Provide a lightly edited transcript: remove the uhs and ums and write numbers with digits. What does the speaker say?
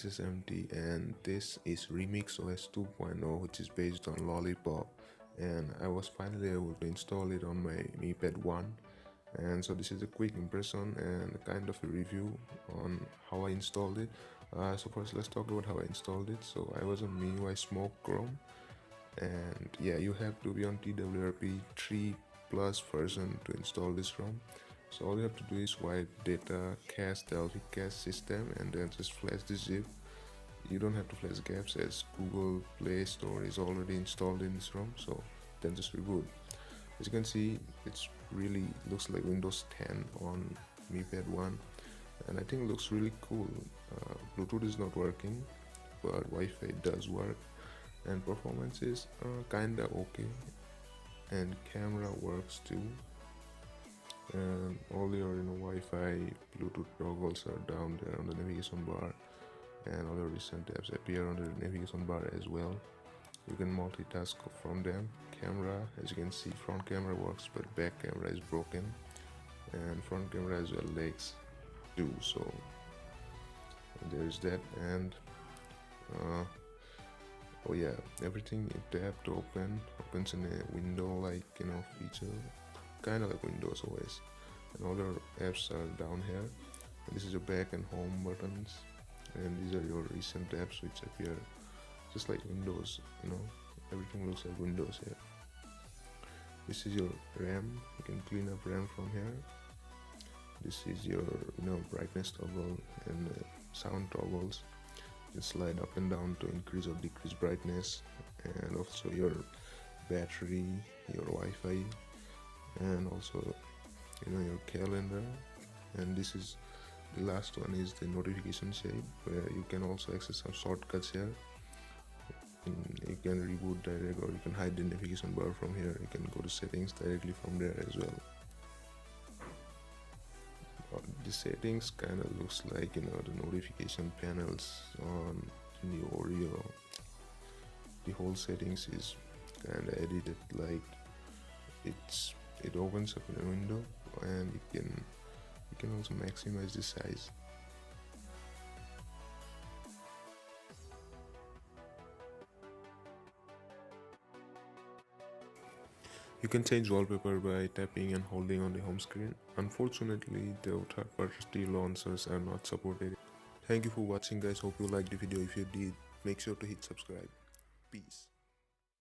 this is empty, and this is Remix OS 2.0, which is based on Lollipop, and I was finally able to install it on my Mi Pad 1. And so this is a quick impression and a kind of a review on how I installed it. So first let's talk about how I installed it. So I was on MIUI Smoke Chrome, and yeah, you have to be on TWRP 3 plus version to install this ROM. So all you have to do is wipe data cache, Delphi cache system, and then just flash the zip. You don't have to flash gaps as Google Play Store is already installed in this ROM, so then just reboot. As you can see, it's really looks like Windows 10 on Mi Pad 1, and I think it looks really cool. Bluetooth is not working, but Wi-Fi does work, and performance is kinda okay, and camera works too. And all your Wi-Fi, Bluetooth toggles are down there on the navigation bar, and all your recent tabs appear on the navigation bar as well. You can multitask from them. Camera, as you can see, front camera works, but back camera is broken, and front camera as well legs too. So there is that. And oh yeah, everything you tap to opens in a window like feature, kind of like Windows OS, and all your apps are down here. And this is your back and home buttons, and these are your recent apps which appear just like Windows. Everything looks like Windows here. This is your RAM. You can clean up RAM from here. This is your brightness toggle and sound toggles. You can slide up and down to increase or decrease brightness, and also your battery, your Wi-Fi, and also your calendar. And this is the last one, is the notification shade, where you can also access some shortcuts here. You can reboot direct, or you can hide the navigation bar from here. You can go to settings directly from there as well. The settings kind of looks like the notification panels on the Oreo. The whole settings is kind of edited like it opens up in a window, and you can also maximize the size. You can change wallpaper by tapping and holding on the home screen. Unfortunately, the third-party launchers are not supported. Thank you for watching, guys. Hope you liked the video. If you did, make sure to hit subscribe. Peace.